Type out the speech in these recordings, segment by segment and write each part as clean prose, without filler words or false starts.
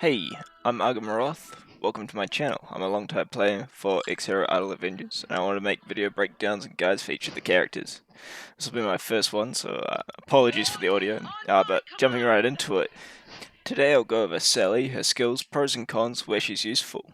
Hey, I'm Argamoroth. Welcome to my channel. I'm a long-time player for X-Hero Idle Avengers, and I want to make video breakdowns and guides for each of the characters. This will be my first one, so apologies for the audio, but jumping right into it. Today I'll go over Sally, her skills, pros and cons, where she's useful.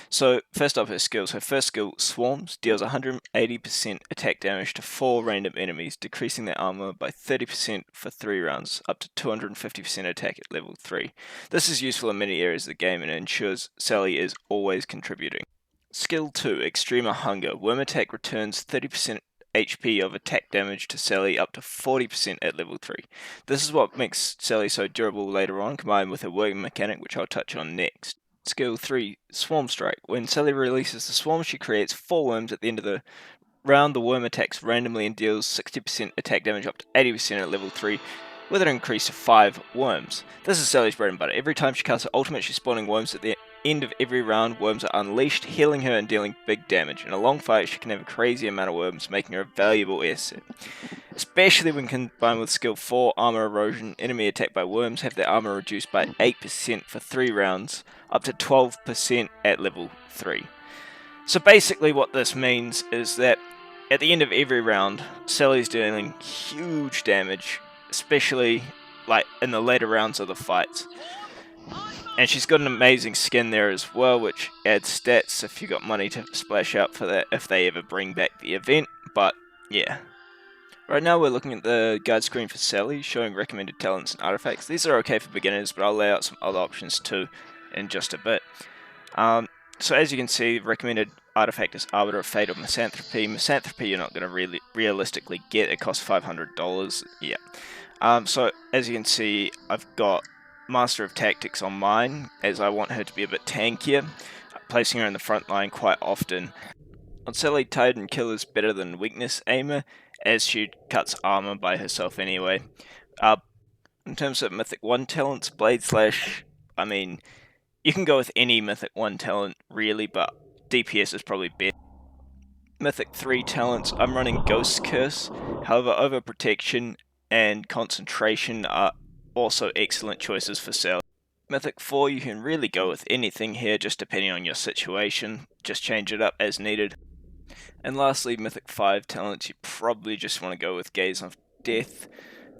So first up, her skills. Her first skill, Swarms, deals 180% attack damage to 4 random enemies, decreasing their armor by 30% for 3 rounds, up to 250% attack at level 3. This is useful in many areas of the game and ensures Sally is always contributing. Skill 2, Extrema Hunger. Worm attack returns 30% HP of attack damage to Sally up to 40% at level 3. This is what makes Sally so durable later on, combined with her working mechanic, which I'll touch on next. Skill 3, Swarm Strike. When Sally releases the swarm, she creates 4 worms at the end of the round. The worm attacks randomly and deals 60% attack damage up to 80% at level 3, with an increase to 5 worms. This is Sally's bread and butter. Every time she casts her ultimate, she's spawning worms at the end of every round. Worms are unleashed, healing her and dealing big damage. In a long fight, she can have a crazy amount of worms, making her a valuable asset. Especially when combined with skill 4, Armor Erosion. Enemy attacked by worms have their armor reduced by 8% for 3 rounds, up to 12% at level 3. So basically what this means is that at the end of every round, Sally's dealing huge damage, especially like in the later rounds of the fights. And she's got an amazing skin there as well, which adds stats if you got money to splash out for that if they ever bring back the event. But yeah. Right now we're looking at the guide screen for Sally, showing recommended talents and artifacts. These are okay for beginners, but I'll lay out some other options too in just a bit. So as you can see, recommended artifact is Arbiter of Fate or Misanthropy. Misanthropy you're not going to really realistically get, it costs $500, yeah. So as you can see, I've got Master of Tactics on mine, as I want her to be a bit tankier, placing her in the front line quite often. On Sally, Titan Kill is better than Weakness Aimer, as she cuts armor by herself anyway. In terms of Mythic 1 talents, Blade Slash, I mean, you can go with any Mythic 1 talent, really, but DPS is probably best. Mythic 3 talents, I'm running Ghost Curse, however, Overprotection and Concentration are also excellent choices for Sally. Mythic 4, you can really go with anything here, just depending on your situation, just change it up as needed. And lastly, Mythic 5 talents, you probably just want to go with Gaze of Death.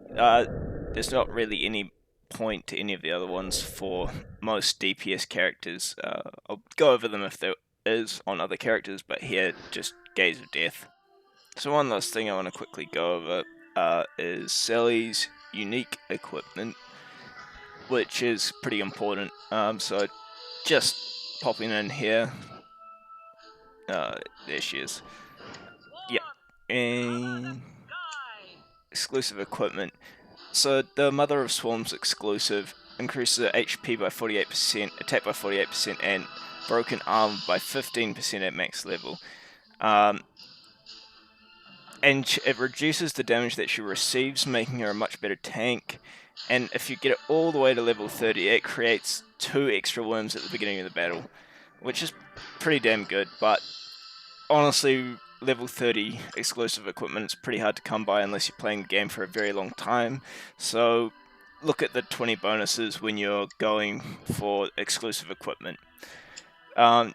There's not really any point to any of the other ones for most DPS characters. I'll go over them if there is on other characters, but here, just Gaze of Death. So one last thing I want to quickly go over is Sally's unique equipment, which is pretty important. So just popping in here. There she is. Yep. And exclusive equipment. So the Mother of Swarms exclusive increases her HP by 48%, attack by 48%, and broken arm by 15% at max level. And it reduces the damage that she receives, making her a much better tank. And if you get it all the way to level 30, it creates 2 extra worms at the beginning of the battle, which is pretty damn good, but honestly, level 30 exclusive equipment is pretty hard to come by unless you're playing the game for a very long time, so look at the 20 bonuses when you're going for exclusive equipment.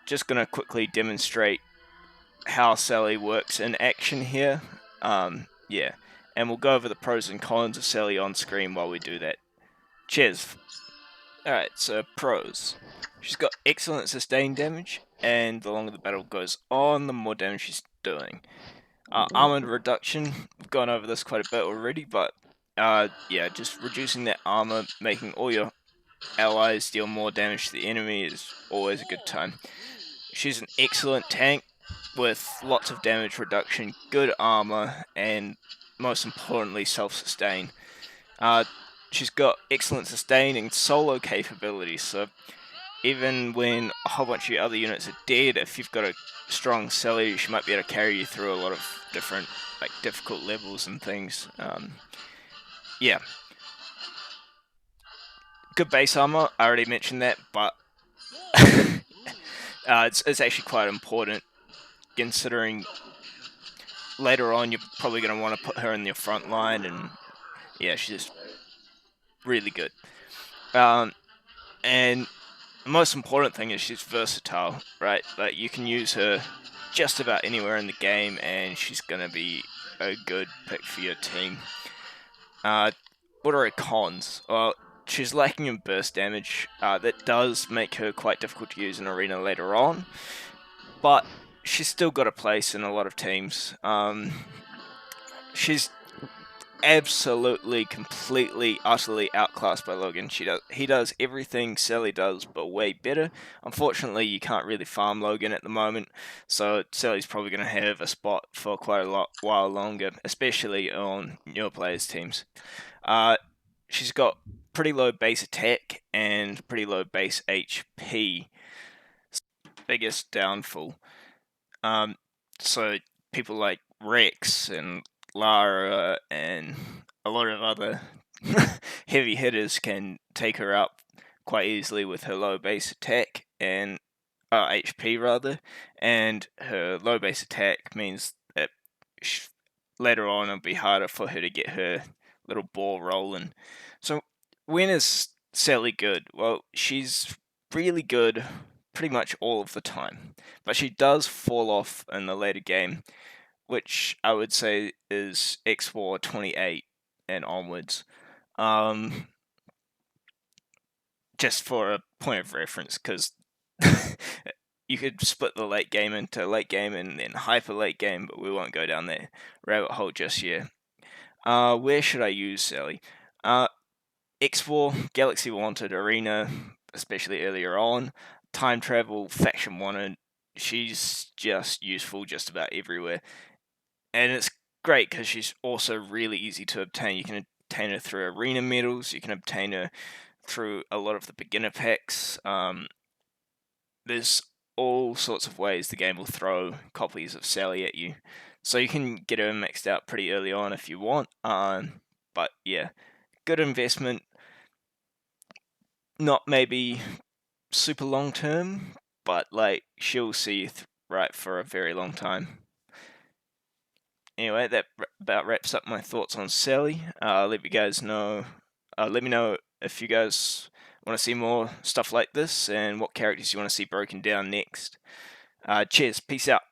Just going to quickly demonstrate how Sally works in action here. Yeah, and we'll go over the pros and cons of Sally on screen while we do that. Cheers! Alright, so pros. She's got excellent sustained damage, and the longer the battle goes on, the more damage she's doing. Armor reduction, we've gone over this quite a bit already, but yeah, just reducing that armor, making all your allies deal more damage to the enemy is always a good time. She's an excellent tank with lots of damage reduction, good armor, and most importantly, self-sustain. She's got excellent sustain and solo capabilities, so even when a whole bunch of your other units are dead, if you've got a strong Sally, she might be able to carry you through a lot of different, like, difficult levels and things. Yeah. Good base armor, I already mentioned that, but it's actually quite important, considering later on you're probably going to want to put her in your front line, and yeah, she's just really good. And the most important thing is she's versatile, right? Like, you can use her just about anywhere in the game, and she's gonna be a good pick for your team. What are her cons? Well, she's lacking in burst damage. That does make her quite difficult to use in arena later on, but she's still got a place in a lot of teams. She's absolutely, completely, utterly outclassed by Logan. He does everything Sally does, but way better. Unfortunately, you can't really farm Logan at the moment, so Sally's probably going to have a spot for quite a while longer, especially on newer players' teams. She's got pretty low base attack and pretty low base HP. Biggest downfall. So people like Rex and Lara and a lot of other heavy hitters can take her out quite easily with her low base attack and HP rather, and her low base attack means that later on it'll be harder for her to get her little ball rolling. So when is Sally good? Well, she's really good pretty much all of the time, but she does fall off in the later game, which I would say is X-War 28 and onwards. Just for a point of reference, because you could split the late game into late game and then hyper late game, but we won't go down that rabbit hole just yet. Where should I use Sally? X-War, Galaxy Wanted, Arena, especially earlier on, Time Travel, Faction Wanted. She's just useful just about everywhere. And it's great because she's also really easy to obtain. You can obtain her through arena medals, you can obtain her through a lot of the beginner packs. There's all sorts of ways the game will throw copies of Sally at you. So you can get her maxed out pretty early on if you want. But yeah, good investment. Not maybe super long term, but like she'll see you right for a very long time. Anyway, that about wraps up my thoughts on Sally. Let me know if you guys want to see more stuff like this and what characters you want to see broken down next. Cheers, peace out.